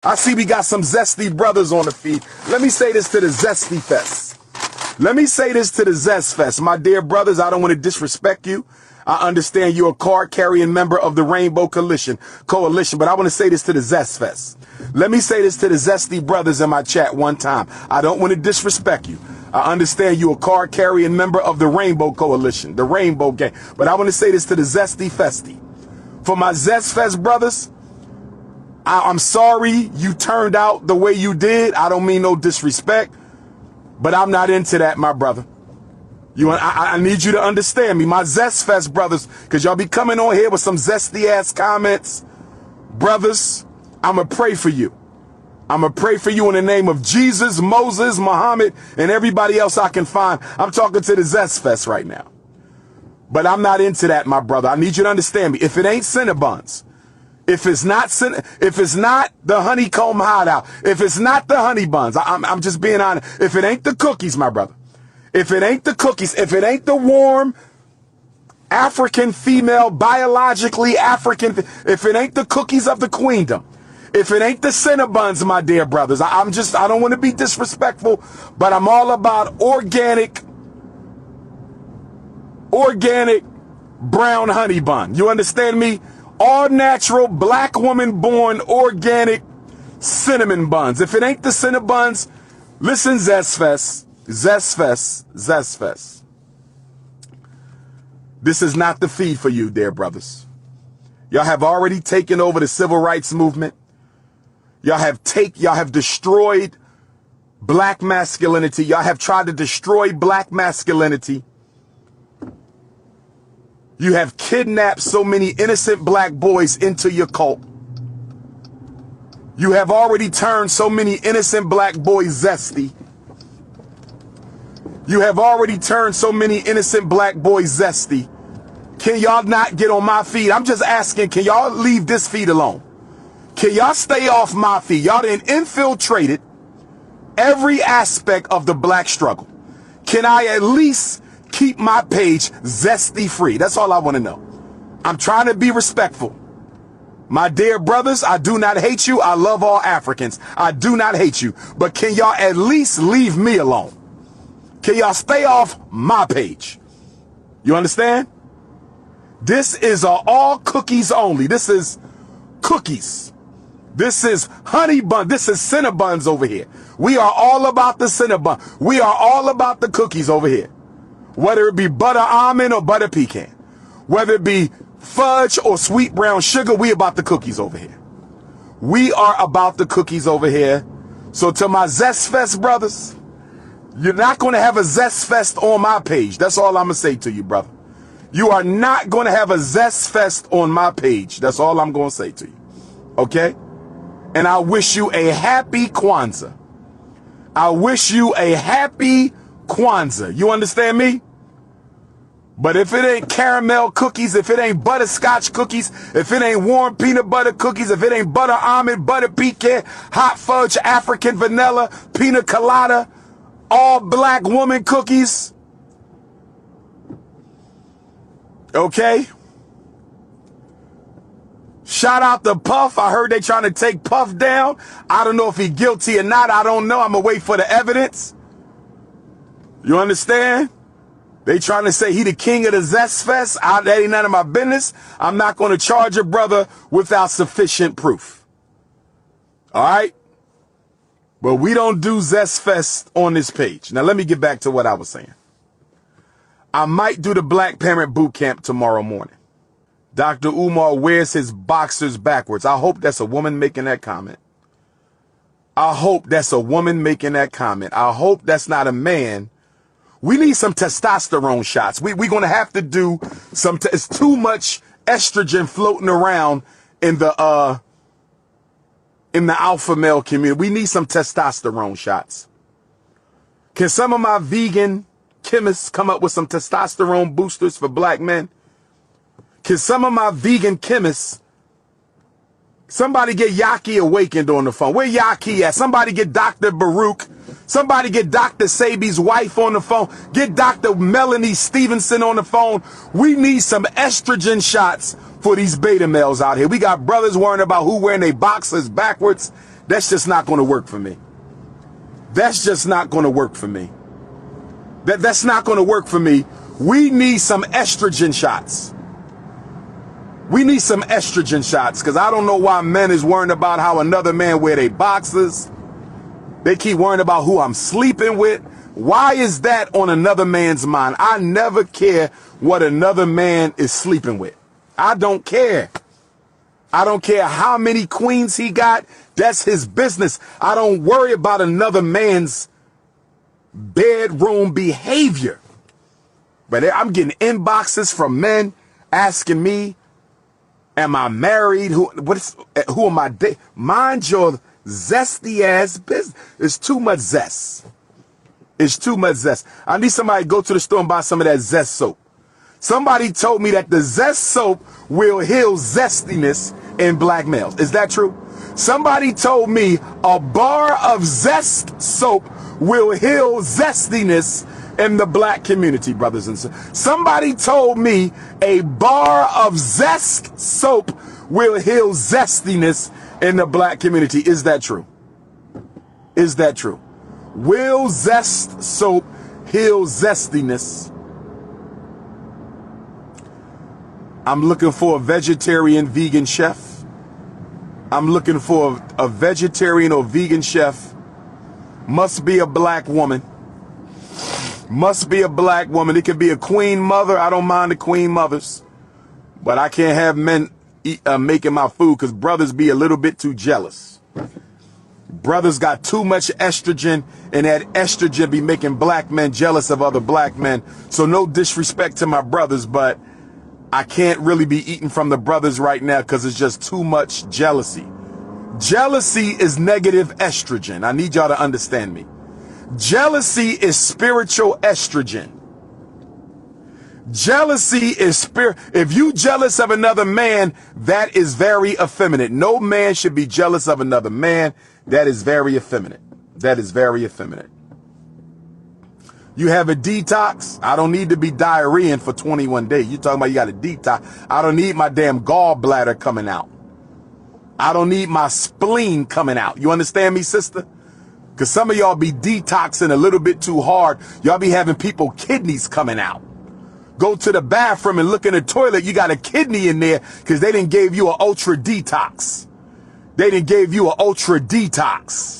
I see we got some zesty brothers on the feed. Let me say this to the Zesty Fest. Let me say this to the Zest Fest. My dear brothers, I don't want to disrespect you. I understand you're a card-carrying member of the Rainbow Coalition, but I want to say this to the Zest Fest. Let me say this to the Zesty brothers in my chat one time. I don't want to disrespect you. I understand you're a card-carrying member of the Rainbow Coalition, the Rainbow Gang. But I want to say this to the Zesty Festy. For my Zest Fest brothers, I'm sorry you turned out the way you did. I don't mean no disrespect, but I'm not into that, my brother. I need you to understand me, my Zest Fest brothers, because y'all be coming on here with some zesty ass comments. Brothers, I'ma pray for you. I'ma pray for you in the name of Jesus, Moses, Muhammad, and everybody else I can find. I'm talking to the Zest Fest right now. But I'm not into that, my brother. I need you to understand me. If it ain't Cinnabons, if it's not the honeycomb hideout, if it's not the honey buns, I'm just being honest. If it ain't the cookies, my brother, if it ain't the cookies, if it ain't the warm African female, biologically African, if it ain't the cookies of the queendom, if it ain't the Cinnabons, my dear brothers, I don't want to be disrespectful, but I'm all about organic brown honey bun. You understand me? All natural, black woman born, organic cinnamon buns. If it ain't the Cinnabons, listen, Zest Fest. Zest Fest. Zest Fest. This is not the feed for you, dear brothers. Y'all have already taken over the civil rights movement. Y'all have destroyed black masculinity. Y'all have tried to destroy black masculinity. You have kidnapped so many innocent black boys into your cult. You have already turned so many innocent black boys zesty. You have already turned so many innocent black boys zesty. Can y'all not get on my feed? I'm just asking, can y'all leave this feed alone? Can y'all stay off my feed? Y'all done infiltrated every aspect of the black struggle. Can I at least keep my page zesty free? That's all I want to know. I'm trying to be respectful. My dear brothers, I do not hate you. I love all Africans. I do not hate you. But can y'all at least leave me alone? Can y'all stay off my page? You understand? This is all cookies only. This is cookies. This is honey bun. This is Cinnabons over here. We are all about the Cinnabon. We are all about the cookies over here. Whether it be butter almond or butter pecan, whether it be fudge or sweet brown sugar, we about the cookies over here. We are about the cookies over here. So to my Zest Fest brothers, you're not going to have a Zest Fest on my page. That's all I'm going to say to you, brother. You are not going to have a Zest Fest on my page. That's all I'm going to say to you. Okay? And I wish you a happy Kwanzaa. I wish you a happy Kwanzaa. You understand me? But if it ain't caramel cookies, if it ain't butterscotch cookies, if it ain't warm peanut butter cookies, if it ain't butter almond, butter pecan, hot fudge, African vanilla, pina colada, all black woman cookies, okay? Shout out to Puff. I heard they trying to take Puff down. I don't know if he guilty or not. I don't know. I'm going to wait for the evidence. You understand? They trying to say he the king of the Zest Fest. That ain't none of my business. I'm not going to charge a brother without sufficient proof. All right? But we don't do Zest Fest on this page. Now, let me get back to what I was saying. I might do the Black Parent Boot Camp tomorrow morning. Dr. Umar wears his boxers backwards. I hope that's a woman making that comment. I hope that's a woman making that comment. I hope that's not a man. We need some testosterone shots. We're going to have to do some. It's too much estrogen floating around in the alpha male community. We need some testosterone shots. Can some of my vegan chemists come up with some testosterone boosters for black men? Can some of my vegan chemists, somebody get Yaki awakened on the phone? Where Yaki at? Somebody get Dr. Baruch. Somebody get Dr. Sabi's wife on the phone. Get Dr. Melanie Stevenson on the phone. We need some estrogen shots for these beta males out here. We got brothers worrying about who wearing their boxers backwards. That's just not going to work for me. That's just not going to work for me. That's not going to work for me. We need some estrogen shots. We need some estrogen shots, because I don't know why men is worrying about how another man wear their boxers. They keep worrying about who I'm sleeping with. Why is that on another man's mind? I never care what another man is sleeping with. I don't care. I don't care how many queens he got. That's his business. I don't worry about another man's bedroom behavior. But I'm getting inboxes from men asking me, am I married? Who am I dating? Mind your zesty ass business. It's too much zest. It's too much zest. I need somebody to go to the store and buy some of that Zest soap. Somebody told me that the Zest soap will heal zestiness in black males. Is that true? Somebody told me a bar of Zest soap will heal zestiness in the black community, brothers and sisters. Somebody told me a bar of Zest soap will heal zestiness in the black community. Is that true? Is that true? Will Zest soap heal zestiness? I'm looking for a vegetarian vegan chef. I'm looking for a vegetarian or vegan chef. Must be a black woman. Must be a black woman. It could be a queen mother. I don't mind the queen mothers. But I can't have men making my food, because brothers be a little bit too jealous. Brothers got too much estrogen, and that estrogen be making black men jealous of other black men. So no disrespect to my brothers, but I can't really be eating from the brothers right now because it's just too much jealousy. Jealousy is negative estrogen. I need y'all to understand me. Jealousy is spiritual estrogen. Jealousy is spirit. If you jealous of another man, that is very effeminate. No man should be jealous of another man. That is very effeminate. That is very effeminate. You have a detox. I don't need to be diarrheaing for 21 days. You talking about you got a detox. I don't need my damn gallbladder coming out. I don't need my spleen coming out. You understand me, sister? Because some of y'all be detoxing a little bit too hard. Y'all be having people kidneys coming out. Go to the bathroom and look in the toilet. You got a kidney in there because they didn't give you an ultra detox. They didn't give you an ultra detox.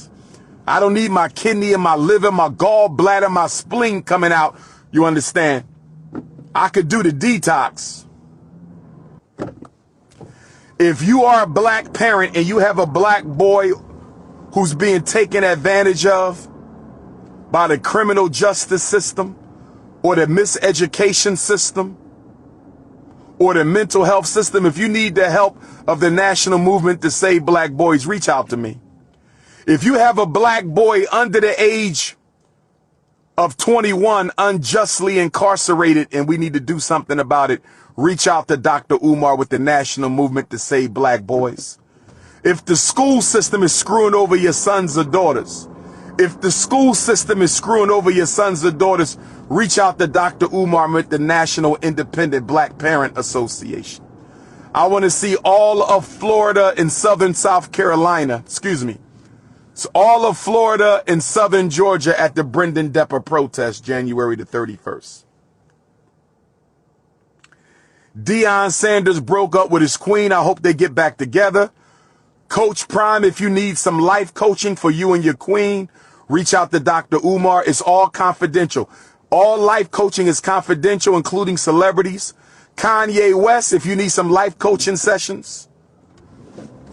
I don't need my kidney and my liver, my gallbladder, my spleen coming out. You understand? I could do the detox. If you are a black parent and you have a black boy who's being taken advantage of by the criminal justice system or the miseducation system or the mental health system, if you need the help of the national movement to save black boys, reach out to me. If you have a black boy under the age of 21 unjustly incarcerated and we need to do something about it, reach out to Dr. Umar with the national movement to save black boys. If the school system is screwing over your sons or daughters, if the school system is screwing over your sons or daughters, reach out to Dr. Umar with the National Independent Black Parent Association. I want to see all of Florida and southern South Carolina, so all of Florida and southern Georgia at the Brendan Depper protest, January the 31st. Deion Sanders broke up with his queen. I hope they get back together. Coach Prime, if you need some life coaching for you and your queen, reach out to Dr. Umar. It's all confidential. All life coaching is confidential, including celebrities. Kanye West, if you need some life coaching sessions,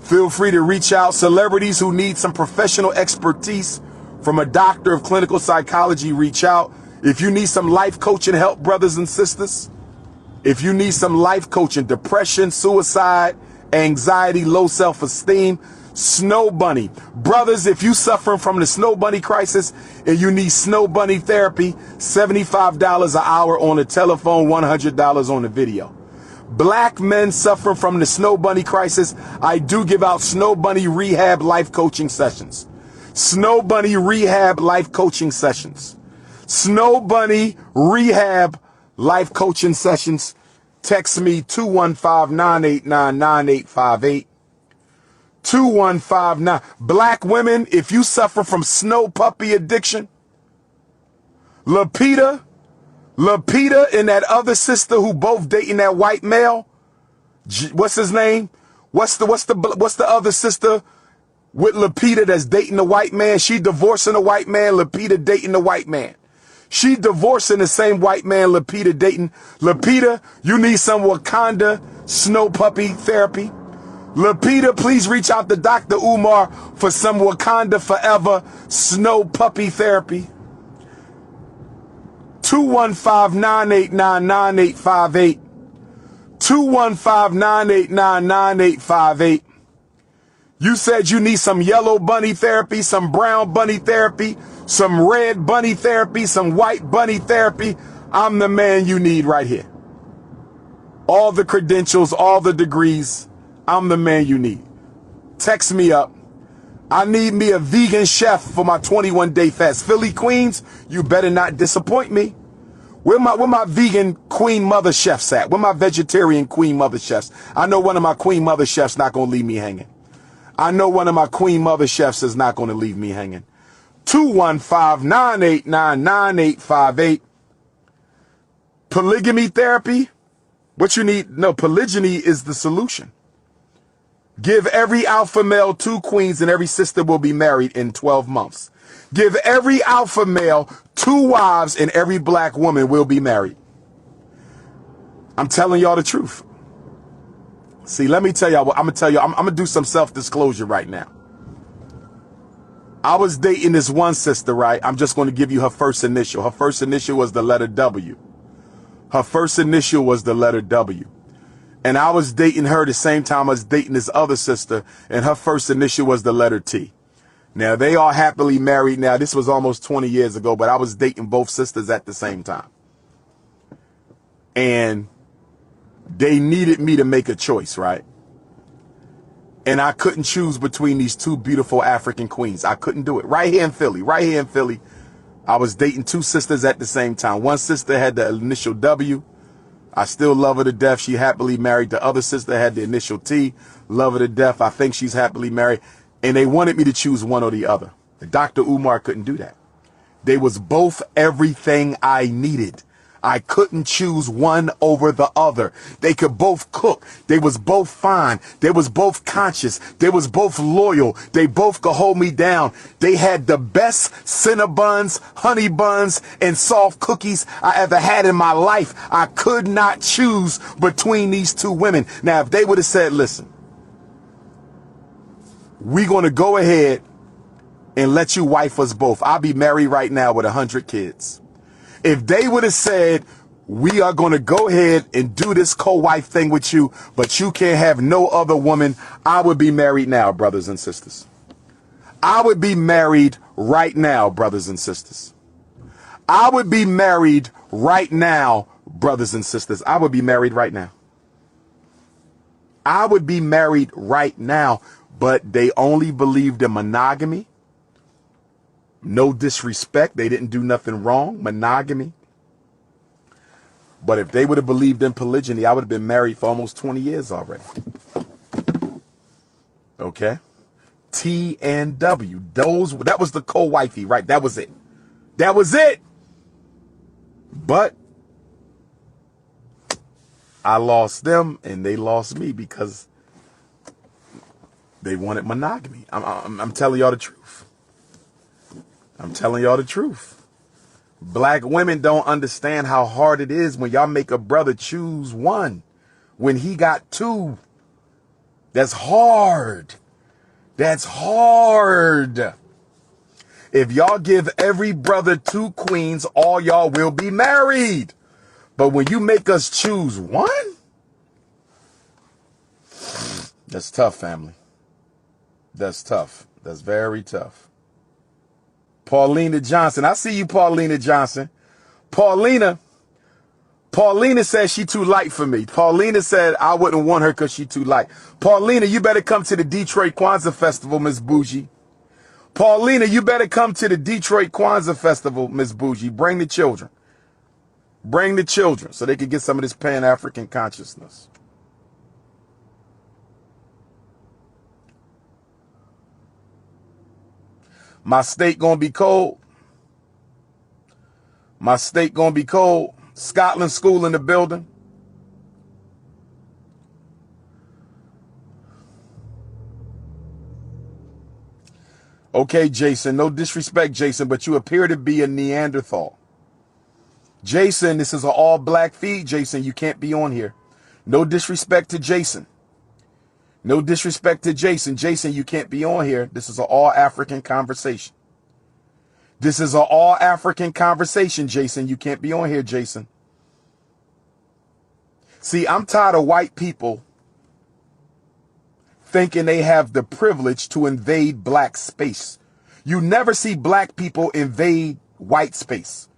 feel free to reach out. Celebrities who need some professional expertise from a doctor of clinical psychology, reach out. If you need some life coaching help, brothers and sisters, if you need some life coaching, depression, suicide, anxiety, low self-esteem, Snow Bunny. Brothers, if you suffering from the Snow Bunny crisis and you need Snow Bunny therapy, $75 an hour on the telephone, $100 on the video. Black men suffering from the Snow Bunny crisis, I do give out Snow Bunny rehab life coaching sessions. Snow Bunny rehab life coaching sessions. Snow Bunny rehab life coaching sessions. Text me 215-989-9858. 2159. Black women, if you suffer from snow puppy addiction, Lupita and that other sister who both dating that white male, what's his name? What's the other sister with Lupita that's dating the white man? She divorcing the white man, Lupita dating the white man. She divorcing the same white man Lupita dating. Lupita, you need some Wakanda snow puppy therapy. Lupita, please reach out to Dr. Umar for some Wakanda forever snow puppy therapy. 215-989-9858. 215-989-9858. You said you need some yellow bunny therapy, some brown bunny therapy, some red bunny therapy, some white bunny therapy. I'm the man you need right here. All the credentials, all the degrees. I'm the man you need. Text me up. I need me a vegan chef for my 21-day fast. Philly Queens, you better not disappoint me. Where my vegan queen mother chefs at? Where my vegetarian queen mother chefs? I know one of my queen mother chefs not going to leave me hanging. I know one of my queen mother chefs is not going to leave me hanging. 215-989-9858. Polygamy therapy? What you need? No, polygyny is the solution. Give every alpha male 2 queens and every sister will be married in 12 months. Give every alpha male 2 wives and every black woman will be married. I'm telling y'all the truth. See, let me tell y'all what I'm going to do some self-disclosure right now. I was dating this one sister, right? I'm just going to give you her first initial. Her first initial was the letter W. Her first initial was the letter W. And I was dating her the same time I was dating this other sister, and her first initial was the letter T. Now, they are happily married now. This was almost 20 years ago, but I was dating both sisters at the same time. And they needed me to make a choice, right? And I couldn't choose between these 2 beautiful African queens. I couldn't do it. Right here in Philly, I was dating 2 sisters at the same time. One sister had the initial W. I still love her to death. She happily married. The other sister had the initial T. Love her to death. I think she's happily married. And they wanted me to choose one or the other. Dr. Umar couldn't do that. They was both everything I needed. I couldn't choose one over the other. They could both cook. They was both fine. They was both conscious. They was both loyal. They both could hold me down. They had the best Cinnabons, honey buns, and soft cookies I ever had in my life. I could not choose between these 2 women. Now, if they would have said, listen, we're going to go ahead and let you wife us both. I'll be married right now with 100 kids. If they would have said, we are going to go ahead and do this co-wife thing with you, but you can't have no other woman, I would be married now, brothers and sisters. I would be married right now, brothers and sisters. I would be married right now, brothers and sisters. I would be married right now. I would be married right now, but they only believed in monogamy. No disrespect. They didn't do nothing wrong. Monogamy. But if they would have believed in polygyny, I would have been married for almost 20 years already. Okay. T and W. That was the co-wifey, right? That was it. That was it. But I lost them and they lost me because they wanted monogamy. I'm telling y'all the truth. I'm telling y'all the truth. Black women don't understand how hard it is when y'all make a brother choose one when he got 2. That's hard. That's hard. If y'all give every brother 2 queens, all y'all will be married. But when you make us choose one, that's tough, family. That's tough. That's very tough. Paulina Johnson. I see you, Paulina Johnson. Paulina said she too light for me. Paulina said I wouldn't want her because she too light. Paulina, you better come to the Detroit Kwanzaa Festival, Miss Bougie. Paulina, you better come to the Detroit Kwanzaa Festival, Miss Bougie. Bring the children. Bring the children so they can get some of this Pan-African consciousness. My state gonna be cold. My state gonna be cold. Scotland School in the building. Okay, Jason, no disrespect, Jason, but you appear to be a Neanderthal. Jason, this is an all-black feed, Jason. You can't be on here. No disrespect to Jason. No disrespect to Jason. Jason, you can't be on here. This is an all-African conversation. This is an all-African conversation, Jason. You can't be on here, Jason. See, I'm tired of white people thinking they have the privilege to invade black space. You never see black people invade white space,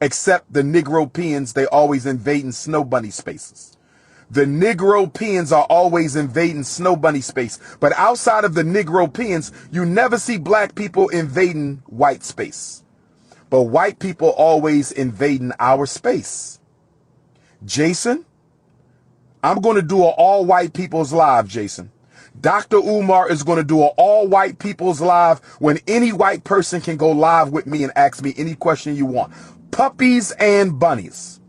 except the Negropeans. They always invading snow bunny spaces. The Negropeans are always invading snow bunny space. But outside of the Negropeans, you never see black people invading white space. But white people always invading our space. Jason, I'm going to do an all white people's live, Jason. Dr. Umar is going to do an all white people's live when any white person can go live with me and ask me any question you want. Puppies and bunnies.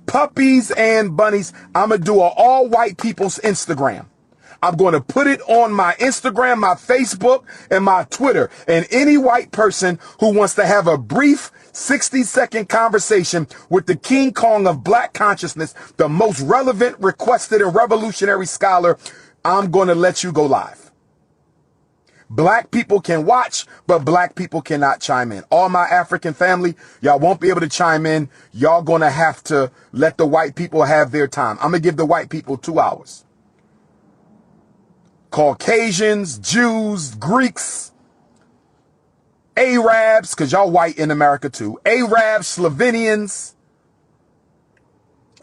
Puppies and bunnies. I'm going to do an all white people's Instagram. I'm going to put it on my Instagram, my Facebook, and my Twitter. And any white person who wants to have a brief 60-second conversation with the King Kong of black consciousness, the most relevant, requested, and revolutionary scholar, I'm going to let you go live. Black people can watch, but black people cannot chime in. All my African family, y'all won't be able to chime in. Y'all going to have to let the white people have their time. I'm going to give the white people 2 hours. Caucasians, Jews, Greeks, Arabs, because y'all white in America too. Arabs, Slovenians,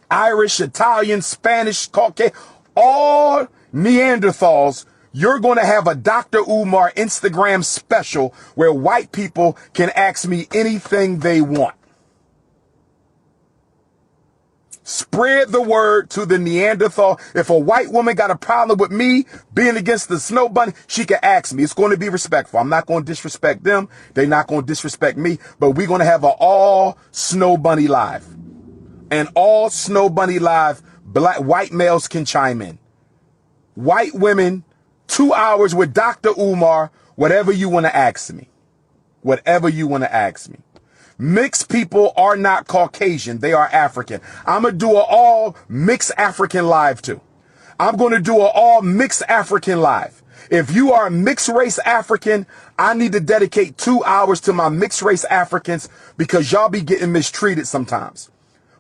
Irish, Italian, Spanish, Caucasian, all Neanderthals. You're going to have a Dr. Umar Instagram special where white people can ask me anything they want. Spread the word to the Neanderthal. If a white woman got a problem with me being against the snow bunny, she can ask me. It's going to be respectful. I'm not going to disrespect them. They're not going to disrespect me. But we're going to have an all snow bunny live. And all snow bunny live, white males can chime in. White women, 2 hours with Dr. Umar, whatever you want to ask me. Whatever you want to ask me. Mixed people are not Caucasian. They are African. I'm going to do an all mixed African live too. I'm going to do an all mixed African live. If you are a mixed race African, I need to dedicate 2 hours to my mixed race Africans because y'all be getting mistreated sometimes.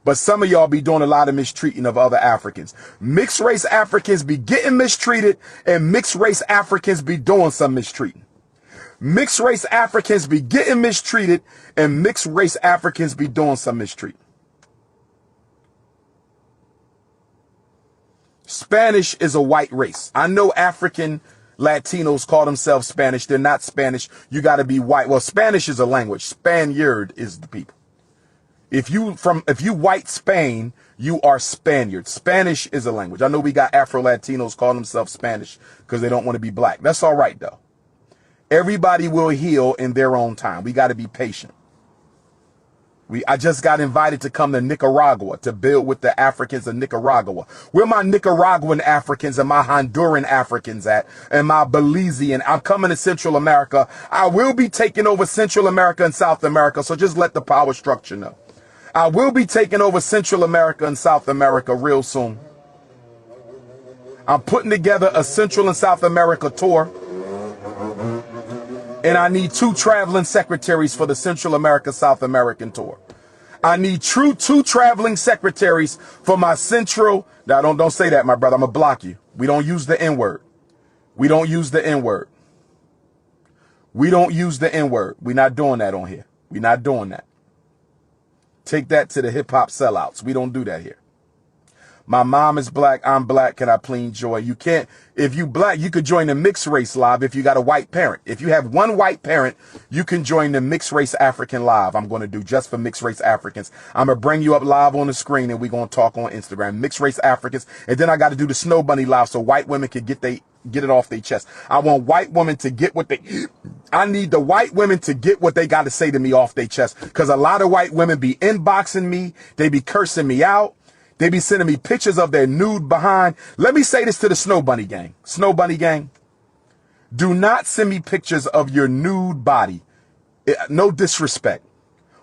But some of y'all be doing a lot of mistreating of other Africans. Mixed race Africans be getting mistreated and mixed race Africans be doing some mistreating. Mixed race Africans be getting mistreated and mixed race Africans be doing some mistreating. Spanish is a white race. I know African Latinos call themselves Spanish. They're not Spanish. You got to be white. Well, Spanish is a language. Spaniard is the people. If you white Spain, you are Spaniard. Spanish is a language. I know we got Afro-Latinos call themselves Spanish because they don't want to be black. That's all right, though. Everybody will heal in their own time. We got to be patient. I just got invited to come to Nicaragua to build with the Africans of Nicaragua. Where my Nicaraguan Africans and my Honduran Africans at? And my Belizean. I'm coming to Central America. I will be taking over Central America and South America. So just let the power structure know. I will be taking over Central America and South America real soon. I'm putting together a Central and South America tour. And I need 2 traveling secretaries for the Central America, South American tour. I need 2 traveling secretaries for my Central. Now, don't say that, my brother. I'm going to block you. We don't use the N-word. We don't use the N-word. We don't use the N-word. We're not doing that on here. We're not doing that. Take that to the hip-hop sellouts. We don't do that here. My mom is black. I'm black. Can I plead joy? You can't. If you black, you could join the mixed race live if you got a white parent. If you have one white parent, you can join the mixed race African live. I'm going to do just for mixed race Africans. I'm going to bring you up live on the screen and we're going to talk on Instagram. Mixed race Africans. And then I got to do the snow bunny live so white women can get their get it off their chest. I want white women to get what I need the white women to get what they got to say to me off their chest. Because a lot of white women be inboxing me. They be cursing me out. They be sending me pictures of their nude behind. Let me say this to the Snow Bunny gang. Snow Bunny gang, do not send me pictures of your nude body. No disrespect.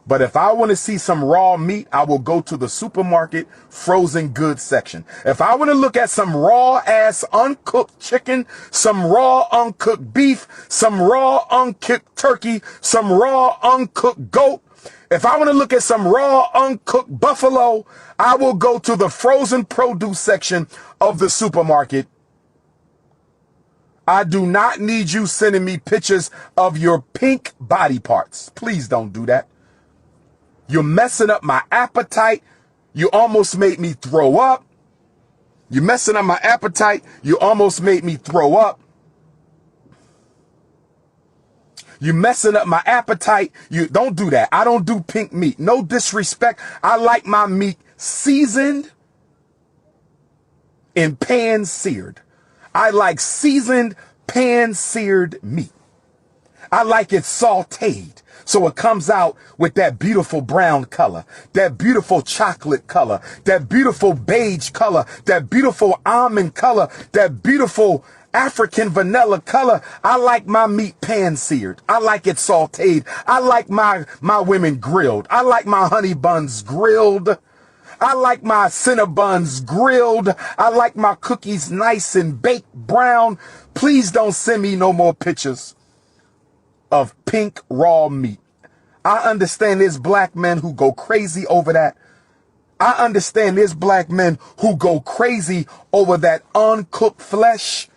But if I want to see some raw meat, I will go to the supermarket frozen goods section. If I want to look at some raw ass uncooked chicken, some raw uncooked beef, some raw uncooked turkey, some raw uncooked goat, if I want to look at some raw uncooked buffalo, I will go to the frozen produce section of the supermarket. I do not need you sending me pictures of your pink body parts. Please don't do that. You're messing up my appetite. You almost made me throw up. You're messing up my appetite. You almost made me throw up. You messing up my appetite. You don't do that. I don't do pink meat. No disrespect. I like my meat seasoned and pan seared. I like seasoned pan seared meat. I like it sauteed. So it comes out with that beautiful brown color, that beautiful chocolate color, that beautiful beige color, that beautiful almond color, that beautiful African vanilla color. I like my meat pan seared. I like it sauteed. I like my women grilled. I like my honey buns grilled. I like my Cinnabons grilled. I like my cookies nice and baked brown. Please don't send me no more pictures of pink raw meat. I understand there's black men who go crazy over that. I understand there's black men who go crazy over that uncooked flesh.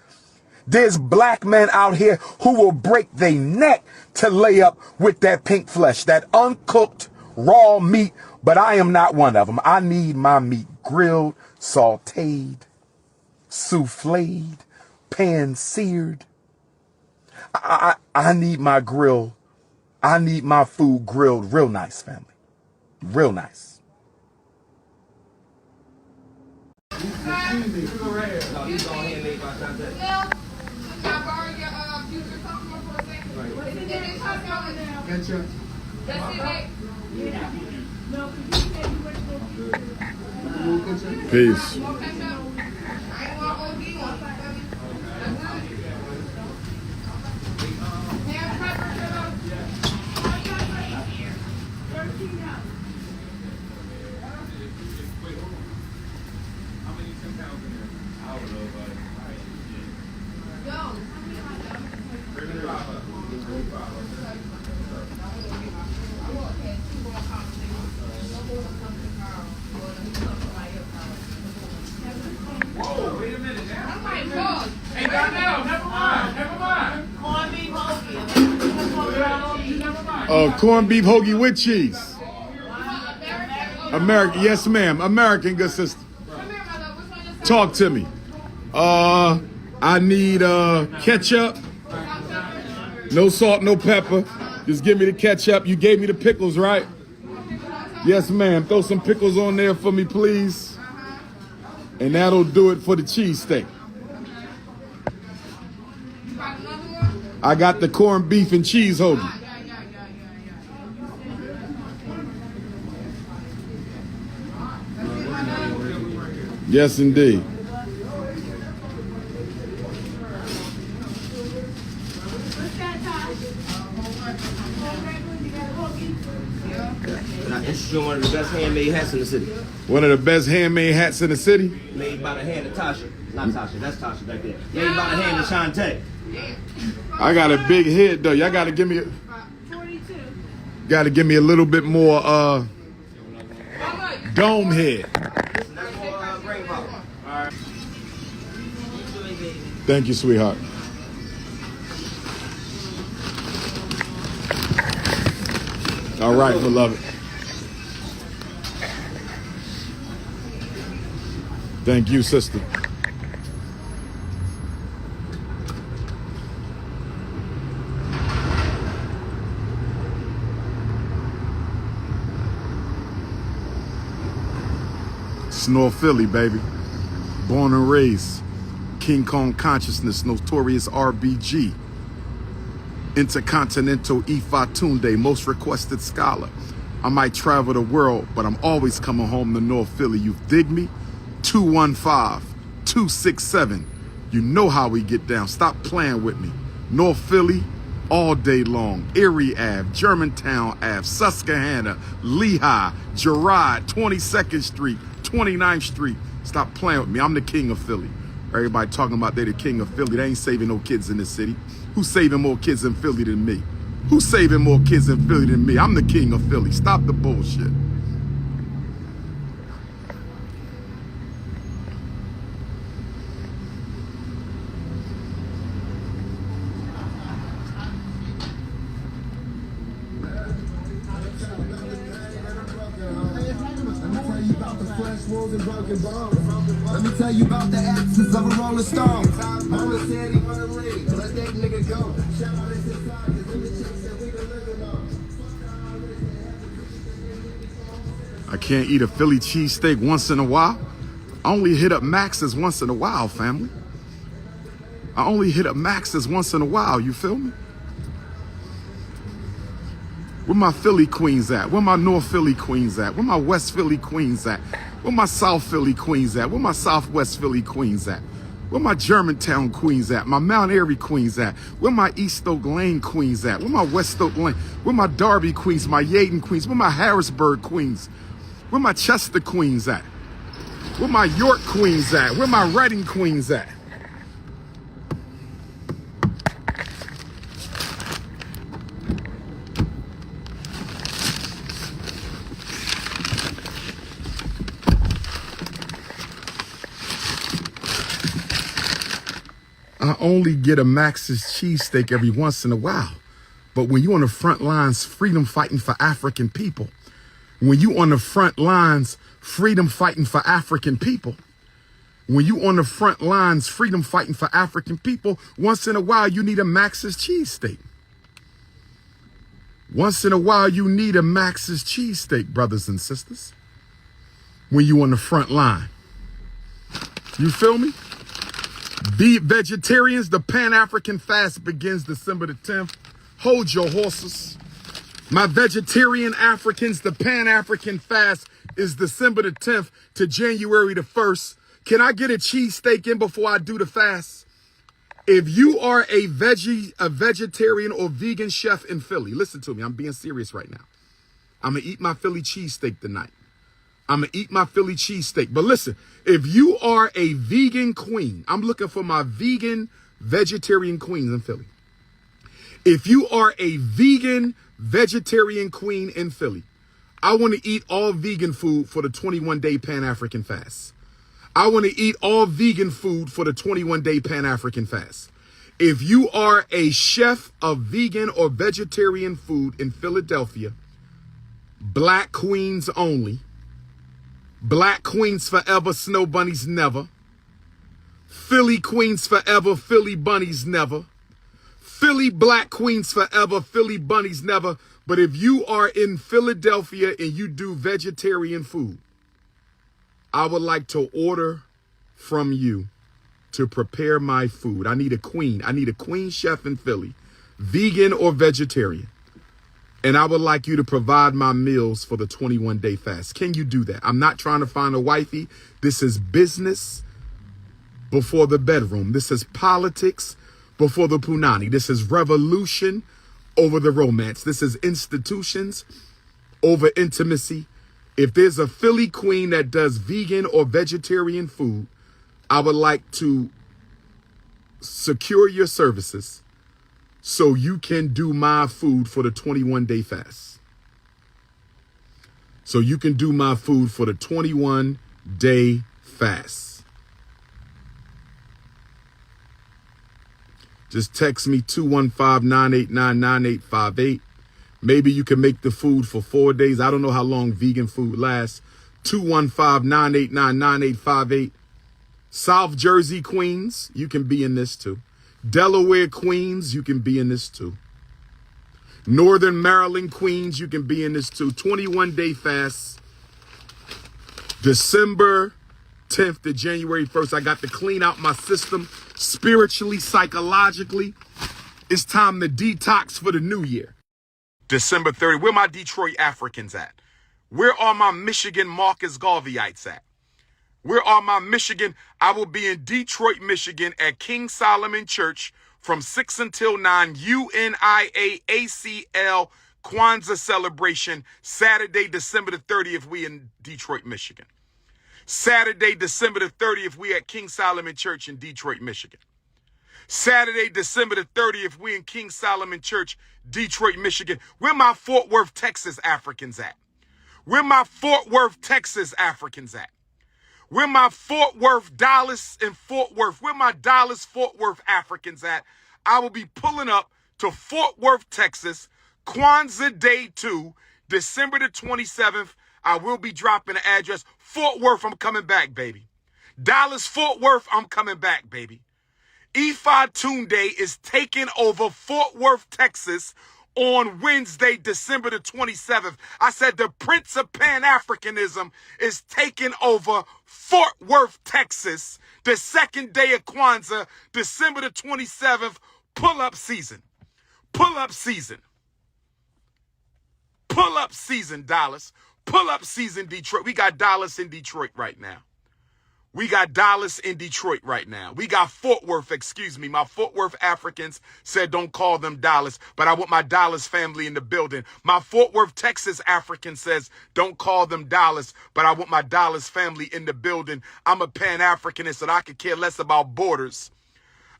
There's black men out here who will break their neck to lay up with that pink flesh, that uncooked raw meat, but I am not one of them. I need my meat grilled, sauteed, souffled, pan seared. I need my grill. I need my food grilled real nice, family. Real nice. Peace. Whoa, wait a minute now. Hey, never mind. Corned beef hoagie with cheese. American, yes ma'am. American, good sister. Talk to me. I need ketchup. No salt, no pepper. Just give me the ketchup. You gave me the pickles, right? Yes, ma'am. Throw some pickles on there for me, please. And that'll do it for the cheesesteak. I got the corned beef and cheese hoagie. Yes, indeed. This is one of the best handmade hats in the city. One of the best handmade hats in the city? Made by the hand of Tasha. Not Tasha, that's Tasha back there. Made by the hand of Shantae. I got a big head though. Y'all gotta give me a, 42. Gotta give me a little bit more dome head. Thank you, sweetheart. All right, beloved. Thank you, sister. North Philly, baby. Born and raised. King Kong Consciousness, Notorious RBG, Intercontinental Ifa Tunde, Most Requested Scholar. I might travel the world, but I'm always coming home to North Philly. You dig me? 215-267. You know how we get down. Stop playing with me. North Philly, all day long. Erie Ave, Germantown Ave, Susquehanna, Lehigh, Girard, 22nd Street, 29th Street. Stop playing with me. I'm the king of Philly. Everybody talking about they the king of Philly. They ain't saving no kids in this city. Who's saving more kids in Philly than me? Who's saving more kids in Philly than me? I'm the king of Philly. Stop the bullshit. Let me tell you about the absence of a rolling stone. Mama said he wanna leave, let that nigga go. Shout out to his pockets, let me check that we been living on. I can't eat a Philly cheesesteak once in a while. I only hit up Max's once in a while, family. I only hit up Max's once in a while, you feel me? Where my Philly queens at? Where my North Philly queens at? Where my West Philly queens at? Where my South Philly queens at? Where my Southwest Philly queens at? Where my Germantown queens at? My Mount Airy queens at? Where my East Oak Lane queens at? Where my West Oak Lane? Where my Derby queens? My Yaden queens? Where my Harrisburg queens? Where my Chester queens at? Where my York queens at? Where my Reading queens at? I only get a Max's cheesesteak every once in a while. But when you on the front lines, freedom fighting for African people, when you on the front lines, freedom fighting for African people, when you on the front lines, freedom fighting for African people, once in a while you need a Max's cheesesteak. Once in a while you need a Max's cheesesteak, brothers and sisters, when you on the front line. You feel me? Be vegetarians, the Pan-African fast begins December the 10th. Hold your horses. My vegetarian Africans, the Pan-African fast is December the 10th to January the 1st. Can I get a cheesesteak in before I do the fast? If you are a vegetarian or vegan chef in Philly, listen to me, I'm being serious right now. I'm going to eat my Philly cheesesteak tonight. I'm going to eat my Philly cheesesteak. But listen, if you are a vegan queen, I'm looking for my vegan vegetarian queens in Philly. If you are a vegan vegetarian queen in Philly, I want to eat all vegan food for the 21-day Pan-African fast. I want to eat all vegan food for the 21-day Pan-African fast. If you are a chef of vegan or vegetarian food in Philadelphia, black queens only. Black queens forever, snow bunnies never. Philly queens forever, Philly bunnies never. Philly black queens forever, Philly bunnies never. But if you are in Philadelphia and you do vegetarian food, I would like to order from you to prepare my food. I need a queen. I need a queen chef in Philly, vegan or vegetarian. And I would like you to provide my meals for the 21-day fast. Can you do that? I'm not trying to find a wifey. This is business before the bedroom. This is politics before the punani. This is revolution over the romance. This is institutions over intimacy. If there's a Philly queen that does vegan or vegetarian food, I would like to secure your services so you can do my food for the 21-day fast. So you can do my food for the 21-day fast. Just text me 215-989-9858. Maybe you can make the food for 4 days. I don't know how long vegan food lasts. 215-989-9858. South Jersey Queens, you can be in this too. Delaware Queens, you can be in this too. Northern Maryland Queens, you can be in this too. 21-day fast, December 10th to January 1st. I got to clean out my system spiritually, psychologically. It's time to detox for the new year. December 30, where my Detroit Africans at? Where are my Michigan Marcus Garveyites at? Where are my Michigan? I will be in Detroit, Michigan at King Solomon Church from 6 until 9, UNIAACL Kwanzaa celebration, Saturday, December the 30th, we in Detroit, Michigan. Saturday, December the 30th, we at King Solomon Church in Detroit, Michigan. Saturday, December the 30th, we in King Solomon Church, Detroit, Michigan. Where my Fort Worth, Texas Africans at? Where my Fort Worth, Texas Africans at? Where my Fort Worth, Dallas, and Fort Worth, where my Dallas, Fort Worth Africans at? I will be pulling up to Fort Worth, Texas, Kwanzaa Day 2, December the 27th. I will be dropping the address. Fort Worth, I'm coming back, baby. Dallas, Fort Worth, I'm coming back, baby. Ifa Tunde is taking over Fort Worth, Texas on Wednesday, December the 27th. I said the Prince of Pan-Africanism is taking over Fort Worth, Texas, the second day of Kwanzaa, December the 27th, pull-up season. Pull-up season. Pull-up season, Dallas. Pull-up season, Detroit. We got Dallas in Detroit right now. We got Dallas in Detroit right now. We got Fort Worth, excuse me. My Fort Worth Africans said don't call them Dallas, but I want my Dallas family in the building. My Fort Worth, Texas African says don't call them Dallas, but I want my Dallas family in the building. I'm a Pan-Africanist and I could care less about borders.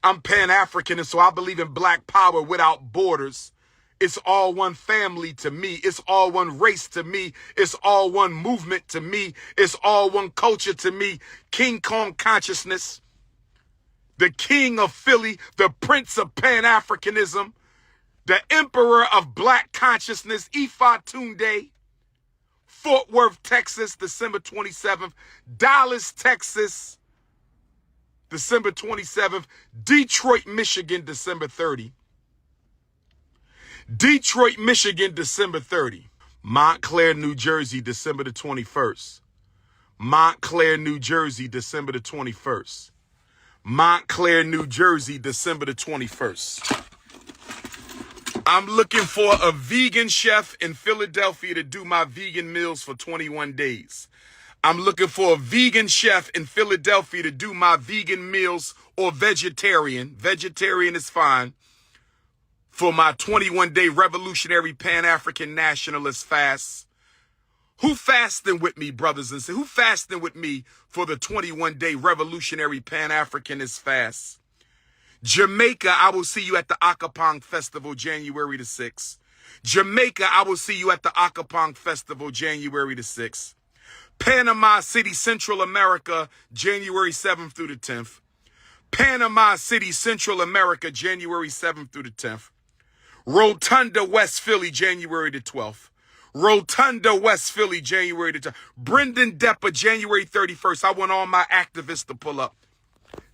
I'm Pan-Africanist, so I believe in black power without borders. It's all one family to me. It's all one race to me. It's all one movement to me. It's all one culture to me. King Kong consciousness, the king of Philly, the prince of Pan-Africanism, the emperor of black consciousness, Ifa Tunde, Fort Worth, Texas, December 27th, Dallas, Texas, December 27th, Detroit, Michigan, December 30th. Detroit, Michigan, December 30. Montclair, New Jersey, December the 21st. Montclair, New Jersey, December the 21st. Montclair, New Jersey, December the 21st. I'm looking for a vegan chef in Philadelphia to do my vegan meals for 21 days. I'm looking for a vegan chef in Philadelphia to do my vegan meals, or vegetarian. Vegetarian is fine. For my 21-day revolutionary Pan-African nationalist fast. Who fasting with me, brothers and sisters? Who fasting with me for the 21-day revolutionary Pan-Africanist fast? Jamaica, I will see you at the Akapong Festival, January the 6th. Jamaica, I will see you at the Akapong Festival, January the 6th. Panama City, Central America, January 7th through the 10th. Panama City, Central America, January 7th through the 10th. Rotunda, West Philly, January the 12th. Rotunda, West Philly, January the 12th. Brendan Depper, January 31st. I want all my activists to pull up.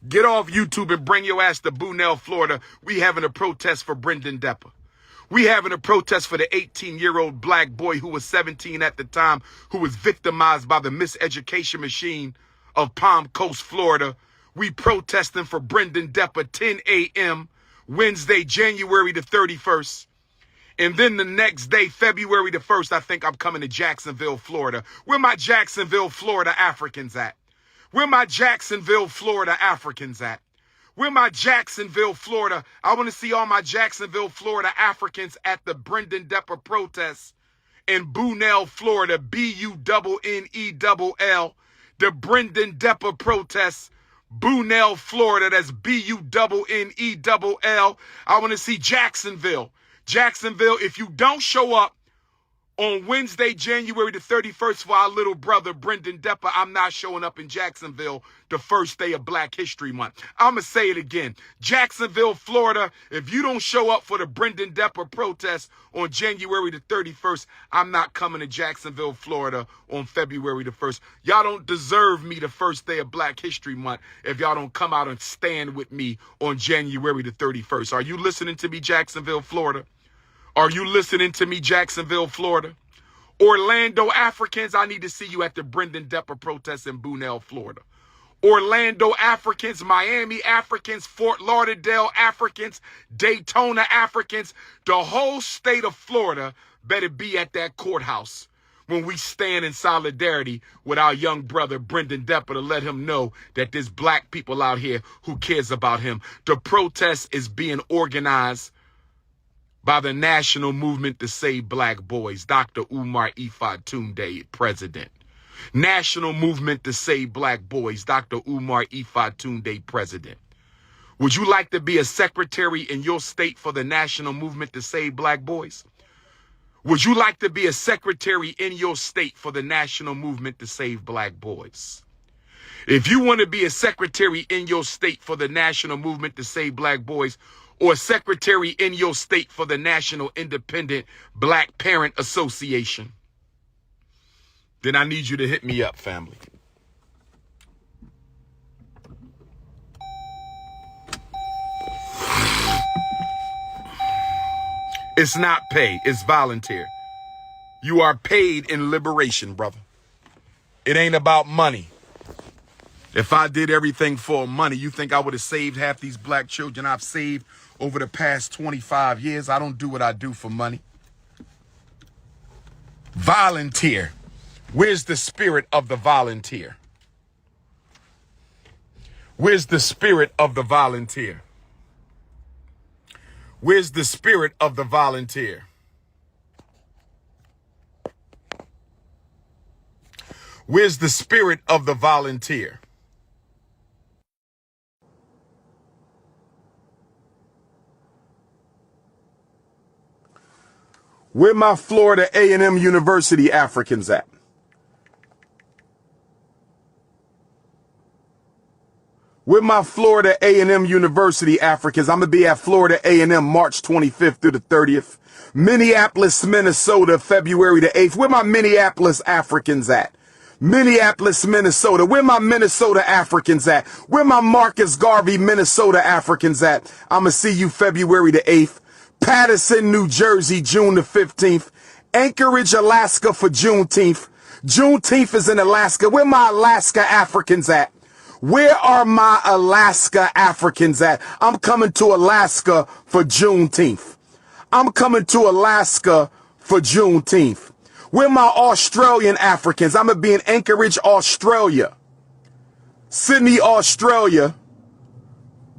Get off YouTube and bring your ass to Bunell, Florida. We having a protest for Brendan Depper. We having a protest for the 18-year-old black boy who was 17 at the time, who was victimized by the miseducation machine of Palm Coast, Florida. We protesting for Brendan Depper, 10 a.m., Wednesday, January the 31st. And then the next day, February the 1st, I think I'm coming to Jacksonville, Florida. Where my Jacksonville, Florida Africans at? Where my Jacksonville, Florida Africans at? Where my Jacksonville, Florida? I want to see all my Jacksonville, Florida Africans at the Brendan Depper protest in Bunell, Florida, Bunnell. The Brendan Depper protest, Bunell, Florida, that's Bunnell. I want to see Jacksonville. Jacksonville, if you don't show up on Wednesday, January the 31st for our little brother, Brendan Depper, I'm not showing up in Jacksonville the first day of Black History Month. I'm going to say it again. Jacksonville, Florida, if you don't show up for the Brendan Depper protest on January the 31st, I'm not coming to Jacksonville, Florida on February the 1st. Y'all don't deserve me the first day of Black History Month if y'all don't come out and stand with me on January the 31st. Are you listening to me, Jacksonville, Florida? Are you listening to me, Jacksonville, Florida? Orlando Africans, I need to see you at the Brendan Depper protest in Bunell, Florida. Orlando Africans, Miami Africans, Fort Lauderdale Africans, Daytona Africans, the whole state of Florida better be at that courthouse when we stand in solidarity with our young brother, Brendan Depper, to let him know that there's black people out here who cares about him. The protest is being organized by the National Movement to Save Black Boys, Dr.Umar Tunde, President. National Movement to Save Black Boys, Dr.Umar Tunde, President. Would you like to be a secretary in your state for the National Movement to Save Black Boys? Would you like to be a secretary in your state for the National Movement to Save Black Boys? If you want to be a secretary in your state for the National Movement to Save Black Boys, or secretary in your state for the National Independent Black Parent Association, then I need you to hit me up, family. It's not pay, it's volunteer. You are paid in liberation, brother. It ain't about money. If I did everything for money, you think I would have saved half these black children I've saved over the past 25 years? I don't do what I do for money. Volunteer. Where's the spirit of the volunteer? Where's the spirit of the volunteer? Where's the spirit of the volunteer? Where's the spirit of the volunteer? Where my Florida A&M University Africans at? Where my Florida A&M University Africans? I'm going to be at Florida A&M March 25th through the 30th. Minneapolis, Minnesota, February the 8th. Where my Minneapolis Africans at? Minneapolis, Minnesota. Where my Minnesota Africans at? Where my Marcus Garvey, Minnesota Africans at? I'm going to see you February the 8th. Patterson, New Jersey, June the 15th. Anchorage, Alaska for Juneteenth. Juneteenth is in Alaska. Where my Alaska Africans at? Where are my Alaska Africans at? I'm coming to Alaska for Juneteenth. I'm coming to Alaska for Juneteenth. Where my Australian Africans? I'm going to be in Anchorage, Australia. Sydney, Australia,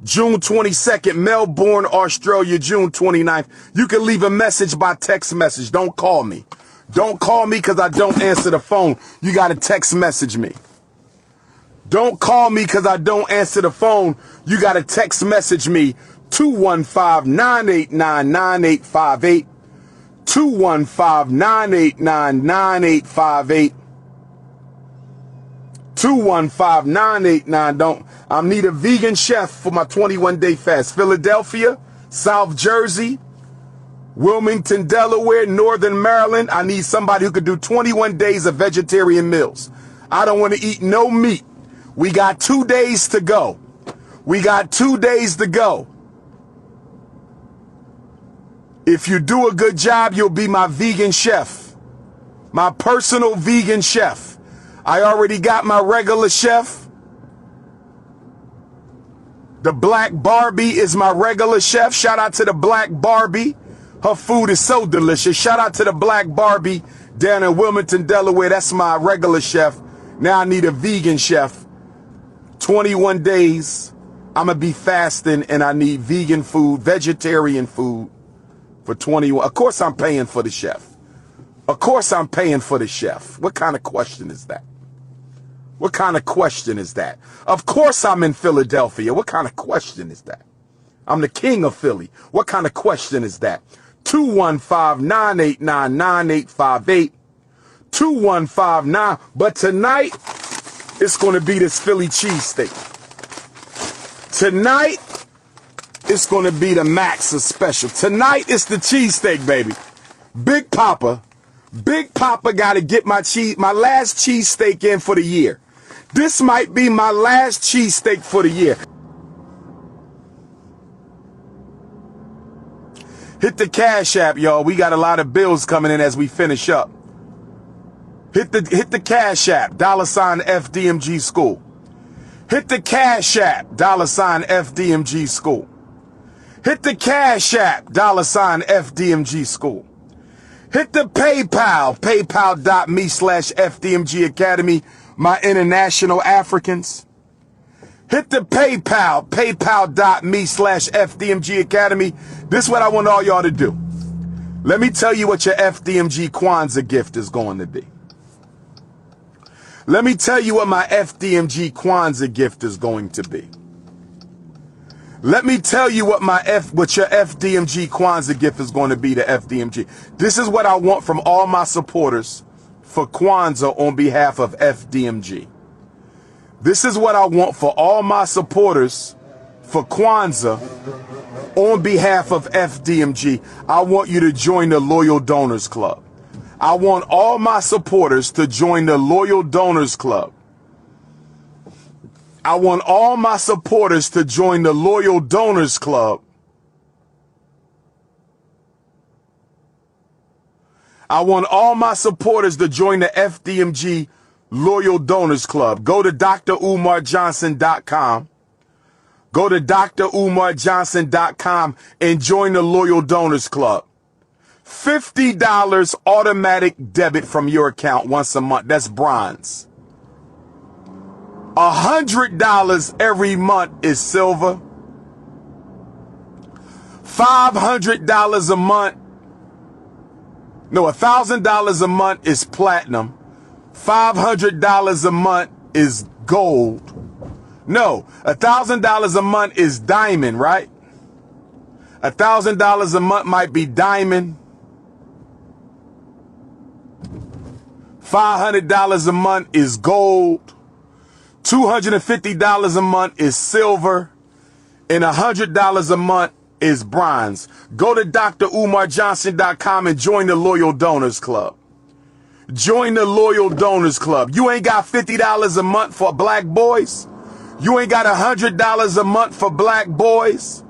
June 22nd. Melbourne, Australia, June 29th. You can leave a message by text message. Don't call me. Don't call me because I don't answer the phone. You got to text message me. Don't call me because I don't answer the phone. You got to text message me. 215-989-9858. 215-989-9858. 215-989. I need a vegan chef for my 21-day fast. Philadelphia, South Jersey, Wilmington, Delaware, Northern Maryland. I need somebody who could do 21 days of vegetarian meals. I don't want to eat no meat. We got 2 days to go. We got 2 days to go. If you do a good job, you'll be my vegan chef. My personal vegan chef. I already got my regular chef. The Black Barbie is my regular chef. Shout out to the Black Barbie. Her food is so delicious. Shout out to the Black Barbie down in Wilmington, Delaware. That's my regular chef. Now I need a vegan chef. 21 days. I'm going to be fasting and I need vegan food, vegetarian food for 21. Of course I'm paying for the chef. Of course I'm paying for the chef. What kind of question is that? What kind of question is that? Of course I'm in Philadelphia. What kind of question is that? I'm the king of Philly. What kind of question is that? 215-989-9858. 215-9. But tonight, it's going to be this Philly cheesesteak. Tonight, it's going to be the Max's special. Tonight, it's the cheesesteak, baby. Big Papa got to get my last cheesesteak in for the year. This might be my last cheesesteak for the year. Hit the Cash App, y'all. We got a lot of bills coming in as we finish up. Hit the Cash App, $FDMG School. Hit the Cash App, $FDMG School. Hit the Cash App, $FDMG School. Hit the PayPal, paypal.me/FDMG Academy, my international Africans. Hit the PayPal, paypal.me/FDMG Academy. This is what I want all y'all to do. Let me tell you what your FDMG Kwanzaa gift is going to be. Let me tell you what my FDMG Kwanzaa gift is going to be. Let me tell you what your FDMG Kwanzaa gift is going to be to FDMG. This is what I want from all my supporters for Kwanzaa on behalf of FDMG. This is what I want for all my supporters for Kwanzaa on behalf of FDMG. I want you to join the Loyal Donors Club. I want all my supporters to join the Loyal Donors Club. I want all my supporters to join the Loyal Donors Club. I want all my supporters to join the FDMG Loyal Donors Club. Go to DrUmarJohnson.com. Go to DrUmarJohnson.com and join the Loyal Donors Club. $50 automatic debit from your account once a month. That's bronze. $100 every month is silver. $500 a month. No, $1,000 a month is platinum. $500 a month is gold. No, $1,000 a month is diamond, right? $1,000 a month might be diamond. $500 a month is gold. $250 a month is silver. And $100 a month is bronze. Go to DrUmarJohnson.com and join the Loyal Donors Club. Join the Loyal Donors Club. You ain't got $50 a month for black boys. You ain't got $100 a month for black boys.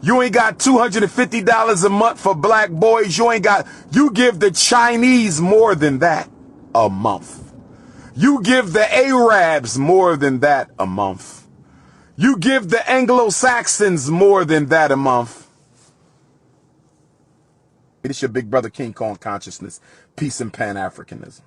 You ain't got $250 a month for black boys. You give the Chinese more than that a month. You give the Arabs more than that a month. You give the Anglo-Saxons more than that a month. It's your big brother King Kong consciousness. Peace and Pan-Africanism.